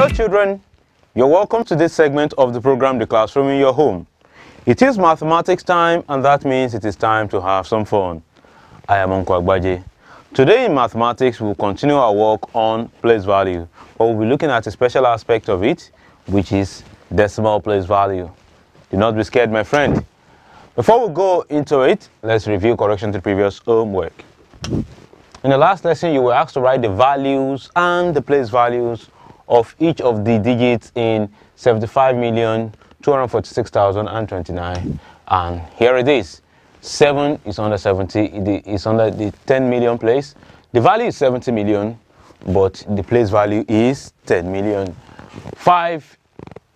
Hello children, you're welcome to this segment of the program The Classroom in Your Home. It is mathematics time, and that means it is time to have some fun. I am Uncle Agbaje. Today in mathematics we'll continue our work on place value, but we'll be looking at a special aspect of it, which is decimal place value. Do not be scared, my friend. Before we go into it, let's review correction to previous homework. In the last lesson, you were asked to write the values and the place values of each of the digits in 75,246,029, and here it is. 7 is under 70, it is under the 10 million place. The value is 70 million, but the place value is 10 million. 5,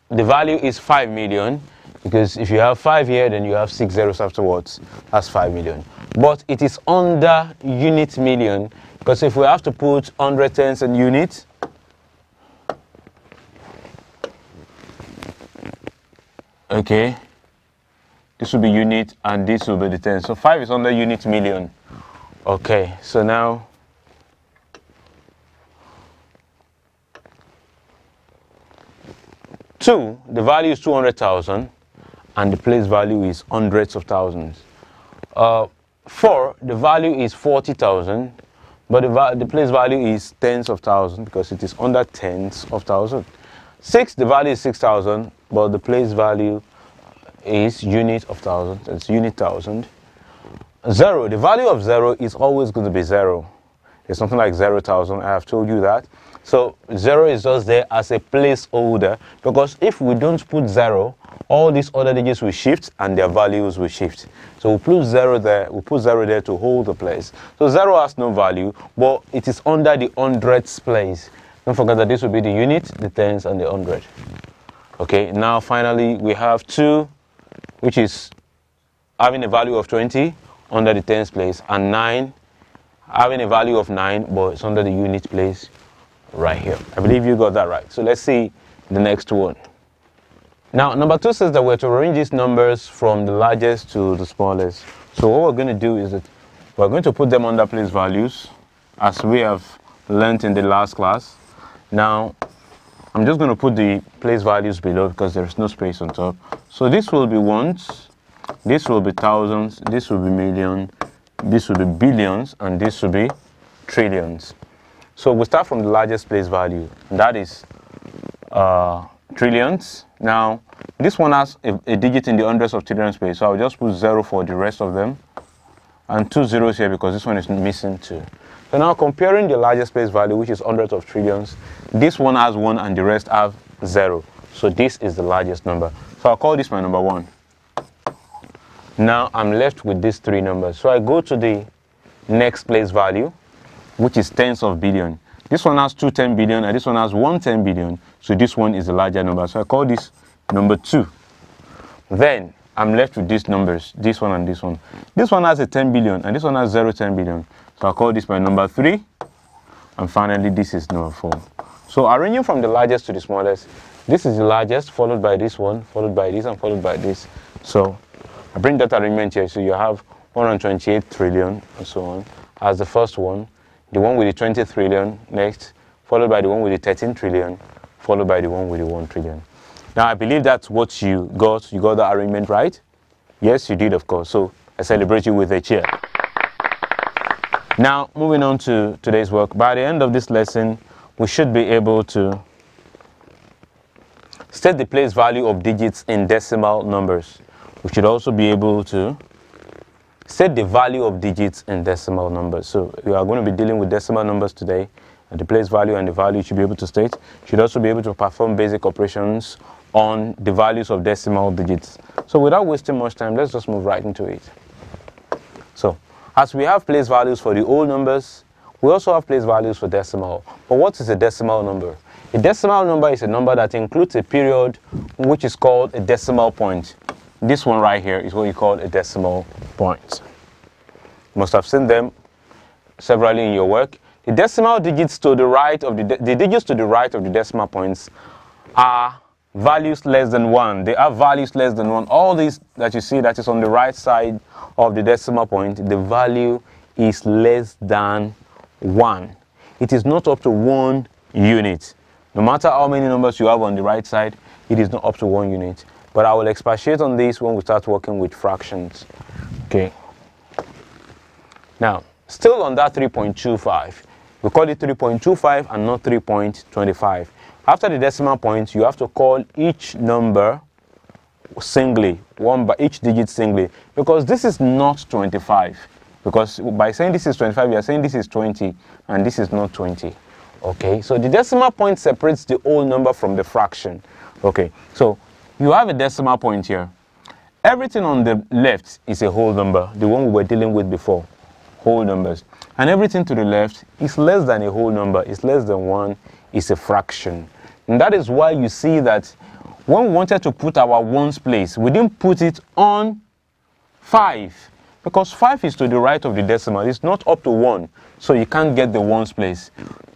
the value is 5 million, because if you have 5 here, then you have 6 zeros afterwards. That's 5 million. But it is under unit million, because if we have to put 100 tens in units, okay, this will be unit and this will be the tens. So 5 is under unit million. Okay, so now two, the value is 200,000 and the place value is hundreds of thousands. 4, the value is 40,000, but the place value is tens of thousands because it is under tens of thousands. 6, the value is 6,000, but the place value is unit of thousand. It's unit thousand. 0, the value of 0 is always going to be 0. It's something like 0,000. I have told you that. So 0 is just there as a placeholder, because if we don't put 0, all these other digits will shift and their values will shift. So we'll put 0 there. We'll put 0 there to hold the place. So 0 has no value, but it is under the hundreds place. Don't forget that this will be the unit, the tens, and the hundred. Okay, now finally we have 2, which is having a value of 20 under the tens place, and 9 having a value of 9, but it's under the unit place right here. I believe you got that right. So let's see the next one. Now, number 2 says that we're to arrange these numbers from the largest to the smallest. So what we're going to do is that we're going to put them under place values, as we have learned in the last class. Now, I'm just going to put the place values below because there's no space on top. So this will be ones, this will be thousands, this will be million, this will be billions, and this will be trillions. So we start from the largest place value, and that is trillions. Now, this one has a digit in the hundreds of trillions place, so I'll just put 0 for the rest of them, and 2 zeros here because this one is missing 2. So now comparing the largest place value, which is hundreds of trillions, this one has 1 and the rest have 0. So this is the largest number. So I'll call this my number 1. Now I'm left with these 3 numbers. So I go to the next place value, which is tens of billion. This one has 2 10 billion and this one has 1 10 billion. So this one is the larger number. So I call this number 2. Then I'm left with these numbers, this one and this one. This one has a 10 billion and this one has 0 10 billion. So I'll call this my number 3. And finally, this is number 4. So arranging from the largest to the smallest, this is the largest, followed by this one, followed by this, and followed by this. So I bring that arrangement here. So you have 128 trillion and so on as the first one. The one with the 20 trillion next, followed by the one with the 13 trillion, followed by the one with the 1 trillion. Now I believe that's what you got. You got the arrangement right? Yes, you did, of course. So I celebrate you with a cheer. Now, moving on to today's work. By the end of this lesson, we should be able to state the place value of digits in decimal numbers. We should also be able to state the value of digits in decimal numbers. So we are going to be dealing with decimal numbers today, and the place value and the value you should be able to state. You should also be able to perform basic operations on the values of decimal digits. So without wasting much time, let's just move right into it. So, as we have place values for the whole numbers, we also have place values for decimal. But what is a decimal number? A decimal number is a number that includes a period which is called a decimal point. This one right here is what you call a decimal point. You must have seen them severally in your work. The decimal digits to the right of the digits to the right of the decimal points are values less than 1. They have values less than 1. All these that you see that is on the right side of the decimal point, the value is less than 1. It is not up to 1 unit. No matter how many numbers you have on the right side, it is not up to 1 unit. But I will expatiate on this when we start working with fractions. Okay. Now, still on that 3.25, we call it 3.25 and not 3.25. After the decimal point, you have to call each number singly, one by each digit singly, because this is not 25. Because by saying this is 25, you are saying this is 20, and this is not 20. Okay, so the decimal point separates the whole number from the fraction. Okay, so you have a decimal point here. Everything on the left is a whole number, the one we were dealing with before, whole numbers. And everything to the left is less than a whole number, is less than 1, is a fraction. And that is why you see that when we wanted to put our ones place, we didn't put it on 5, because 5 is to the right of the decimal. It's not up to 1, so you can't get the ones place.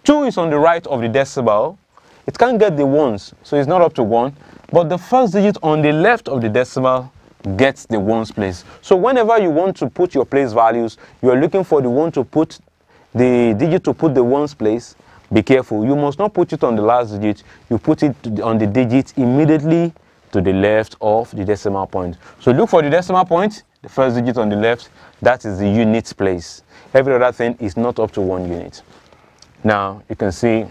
2 is on the right of the decimal. It can't get the ones, so it's not up to 1. But the first digit on the left of the decimal gets the ones place. So whenever you want to put your place values, you are looking for the one to put the digit to put the ones place. Be careful, you must not put it on the last digit, you put it on the digit immediately to the left of the decimal point. So look for the decimal point, the first digit on the left, that is the unit place. Every other thing is not up to 1 unit. Now you can see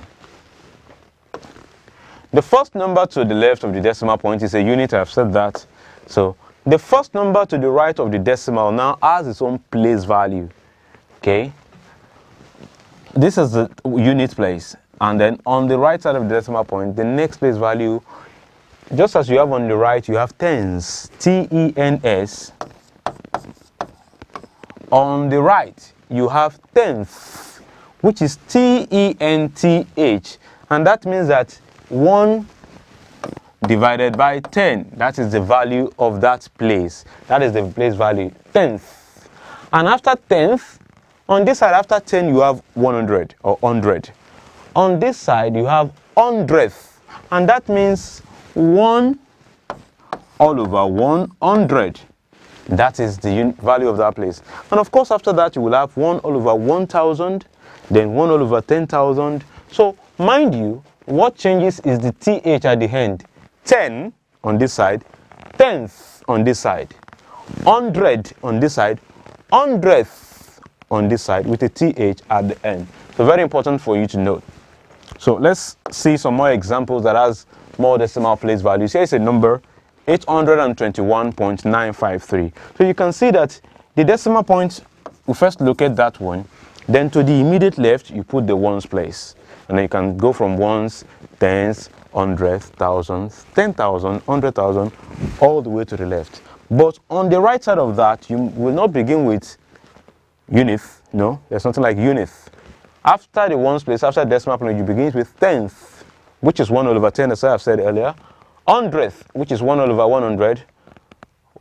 the first number to the left of the decimal point is a unit. I've said that. So the first number to the right of the decimal now has its own place value. Okay. This is the unit place, and then on the right side of the decimal point, the next place value, just as you have on the right, you have tens, T-E-N-S. On the right, you have tenth, which is T-E-N-T-H, and that means that 1 divided by 10, that is the value of that place. That is the place value, tenth. And after tenth, on this side, after 10, you have 100 or 100. On this side, you have hundredth, and that means 1 all over 100. That is the value of that place. And of course, after that, you will have 1 all over 1,000, then 1 all over 10,000. So, mind you, what changes is the TH at the end. 10 on this side, tenth on this side, 100 on this side, hundredth on this side with a TH at the end. So very important for you to note. So let's see some more examples that has more decimal place values. Here is a number 821.953. So you can see that the decimal point, we first locate that one, then to the immediate left you put the ones place, and then you can go from ones, tens, hundredth, thousands, 10,000, 100,000, all the way to the left. But on the right side of that, you will not begin with unith. No, there's nothing like unith. After the ones place, after the decimal point, you begin with tenth, which is 1 all over 10, as I have said earlier. Hundredth, which is 1 all over 100.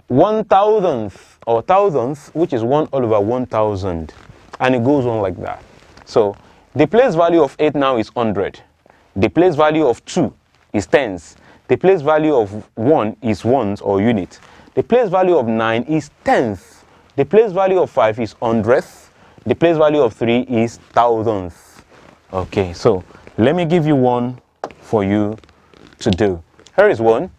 1,000th or thousandth, which is 1 all over 1,000. And it goes on like that. So the place value of 8 now is 100. The place value of 2 is tens. The place value of 1 is ones or unit. The place value of 9 is tenth. The place value of 5 is hundredth. The place value of 3 is thousandth. Okay, so let me give you one for you to do. Here is one.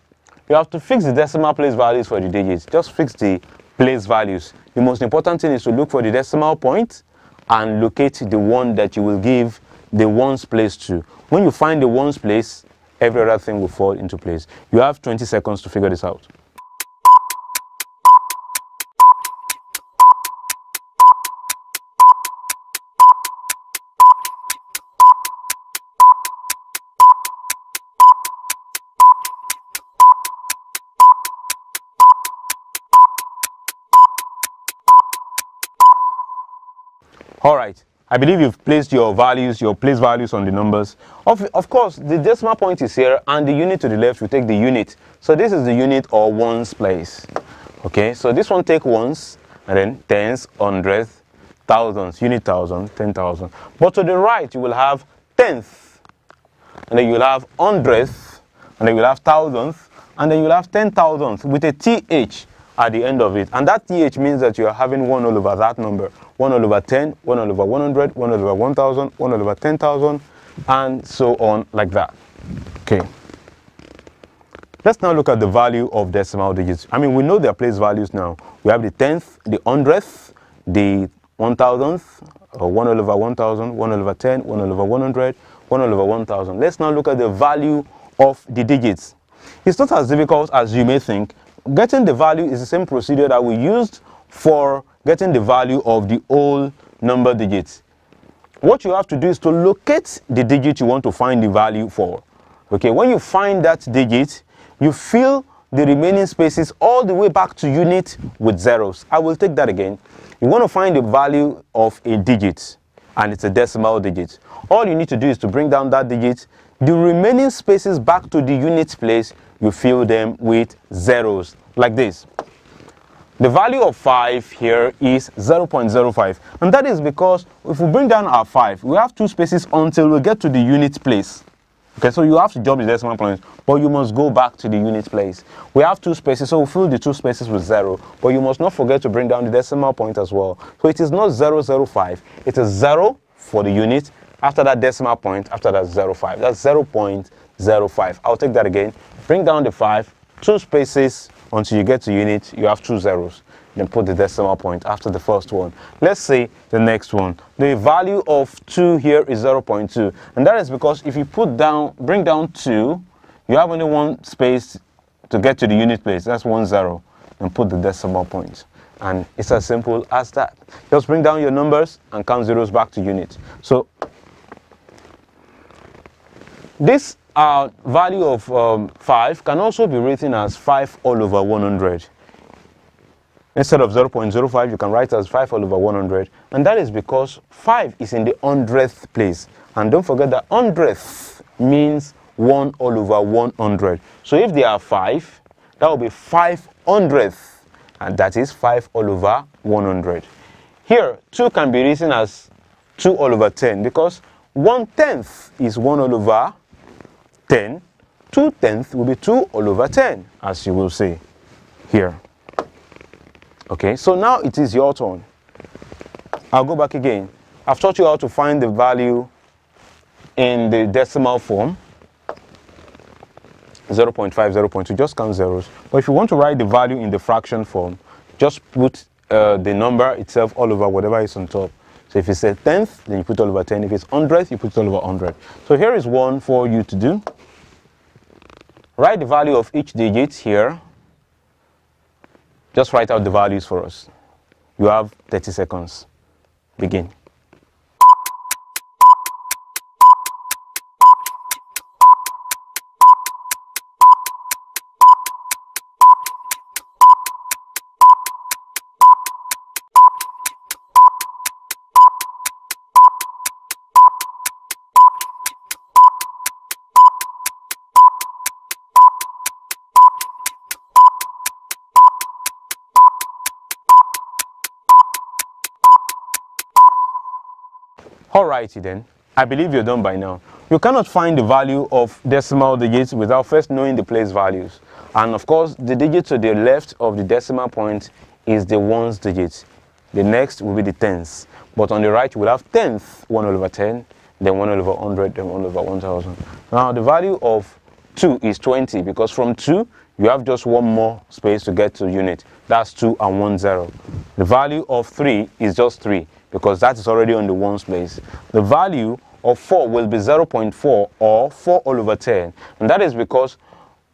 You have to fix the decimal place values for the digits. Just fix the place values. The most important thing is to look for the decimal point and locate the one that you will give the ones place to. When you find the ones place, every other thing will fall into place. You have 20 seconds to figure this out. All right, I believe you've placed your values, your place values on the numbers. Of course, the decimal point is here, and the unit to the left will take the unit. So this is the unit or ones place. Okay, so this one take ones, and then tens, hundredth, thousands, unit thousand, 10,000. But to the right, you will have tenth, and then you will have hundredth, and then you will have thousandth, and then you will have 10,000 with a TH at the end of it. And that TH means that you are having 1 all over that number. 1 all over 10, 1 all over 100, 1 all over 1,000, 1 all over 10,000, and so on like that. Okay. Let's now look at the value of decimal digits. I mean, we know their place values now. We have the tenth, the hundredth, the 1000th, or 1 all over 1000, 1 all over 10, 1 all over 100, 1 all over 1000. Let's now look at the value of the digits. It's not as difficult as you may think. Getting the value is the same procedure that we used for getting the value of the whole number digits. What you have to do is to locate the digit you want to find the value for. Okay, when you find that digit, you fill the remaining spaces all the way back to unit with zeros. I will take that again. You want to find the value of a digit, and it's a decimal digit. All you need to do is to bring down that digit. The remaining spaces back to the unit place, you fill them with zeros, like this. The value of 5 here is 0.05, and that is because if we bring down our 5, we have 2 spaces until we get to the unit place. Okay, so you have to drop the decimal point, but you must go back to the unit place. We have 2 spaces, so we fill the 2 spaces with 0, but you must not forget to bring down the decimal point as well. So it is not 005, it is 0 for the unit, after that decimal point, after that 05. That's 0.05. I'll take that again. Bring down the 5, 2 spaces until you get to unit, you have 2 zeros. Then put the decimal point after the first one. Let's see the next one. The value of 2 here is 0.2, and that is because if you bring down 2, you have only 1 space to get to the unit place. That's 1 0, and put the decimal point. And it's as simple as that. Just bring down your numbers and count zeros back to unit. So this value of 5 can also be written as 5 all over 100. Instead of 0.05, you can write as 5 all over 100, and that is because 5 is in the 100th place. And don't forget that 100th means 1 all over 100. So if there are 5, that will be 500th, and that is 5 all over 100. Here, 2 can be written as 2 all over 10, because 1/10 is 1 all over 10. 2/10 will be 2 all over 10, as you will see here. Okay, so now it is your turn. I'll go back again. I've taught you how to find the value in the decimal form. 0.5, 0.2, just count zeros. But if you want to write the value in the fraction form, just put the number itself all over whatever is on top. So if it's a 10th, then you put all over 10. If it's 100th, you put all over 100. So here is one for you to do. Write the value of each digit here. Just write out the values for us. You have 30 seconds. Begin. Alrighty then, I believe you're done by now. You cannot find the value of decimal digits without first knowing the place values. And of course, the digit to the left of the decimal point is the ones digit. The next will be the tens. But on the right, you will have tenth, 1 all over 10, then 1 all over 100, then 1 over 1000. Now, the value of 2 is 20, because from 2, you have just 1 more space to get to unit. That's 2 and 1 0. The value of 3 is just 3. Because that is already on the ones place. The value of 4 will be 0.4 or 4 all over 10. And that is because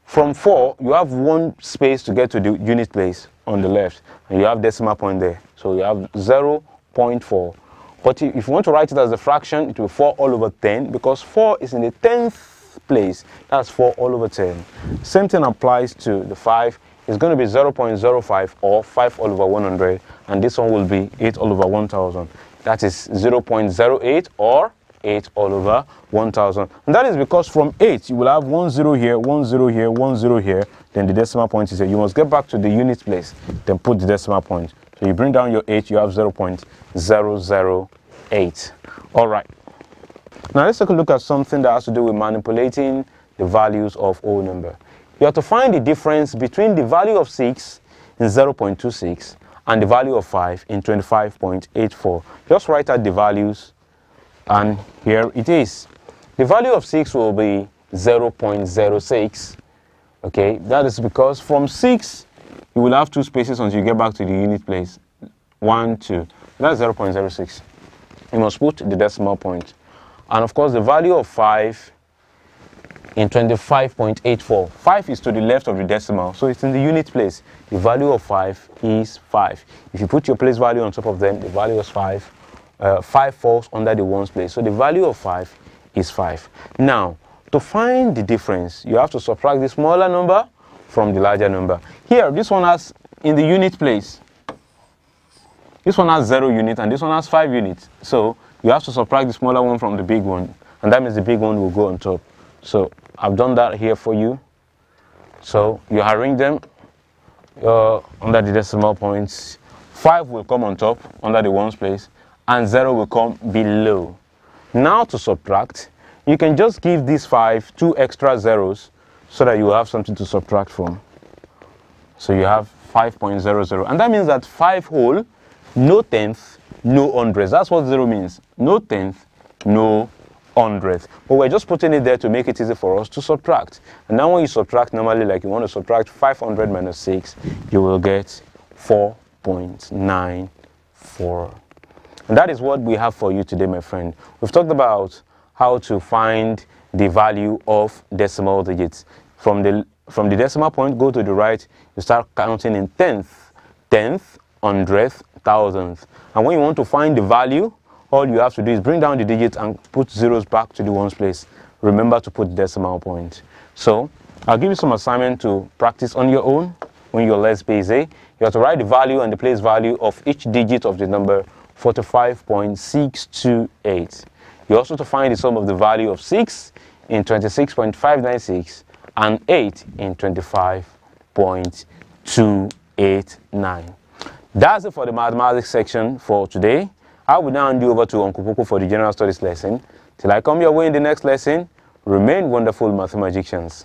from 4, you have 1 space to get to the unit place on the left. And you have decimal point there. So you have 0.4. But if you want to write it as a fraction, it will be 4 all over 10. Because 4 is in the 10th place. That's 4 all over 10. Same thing applies to the 5. It's going to be 0.05 or 5 all over 100, and this one will be 8 all over 1000. That is 0.08 or 8 all over 1000. And that is because from 8, you will have 1 0 here, 1 0 here, 1 0 here, then the decimal point is here. You must get back to the unit place, then put the decimal point. So you bring down your 8, you have 0.008. All right. Now let's take a look at something that has to do with manipulating the values of whole number. You have to find the difference between the value of 6 in 0.26 and the value of 5 in 25.84. Just write out the values, and here it is. The value of 6 will be 0.06. Okay, that is because from 6 you will have 2 spaces until you get back to the unit place. 1, 2. That's 0.06. You must put the decimal point. And of course, the value of 5 in 25.84. 5 is to the left of the decimal, so it's in the unit place. The value of 5 is 5. If you put your place value on top of them, the value is 5. 5 falls under the ones place, so the value of 5 is 5. Now, to find the difference, you have to subtract the smaller number from the larger number. Here, this one has, in the unit place, this one has 0 units and this one has 5 units. So you have to subtract the smaller one from the big one, and that means the big one will go on top. So I've done that here for you. So you arrange them under the decimal points. 5 will come on top under the ones place, and 0 will come below. Now to subtract, you can just give these 5 2 extra zeros so that you will have something to subtract from. So you have 5.00, and that means that 5 whole, no tenth, no hundredths. That's what 0 means. No tenth, no hundredth. But we're just putting it there to make it easy for us to subtract. And now when you subtract normally, like you want to subtract 500 minus 6, you will get 4.94. And that is what we have for you today, my friend. We've talked about how to find the value of decimal digits. From the decimal point, go to the right, you start counting in tenth, hundredth, thousandth. And when you want to find the value, all you have to do is bring down the digits and put zeros back to the ones place. Remember to put decimal point. So I'll give you some assignment to practice on your own when you're less busy. You have to write the value and the place value of each digit of the number 45.628. You also to find the sum of the value of 6 in 26.596 and 8 in 25.289. That's it for the mathematics section for today. I will now hand you over to Uncle Popo for the general studies lesson. Till I come your way in the next lesson, remain wonderful mathematicians.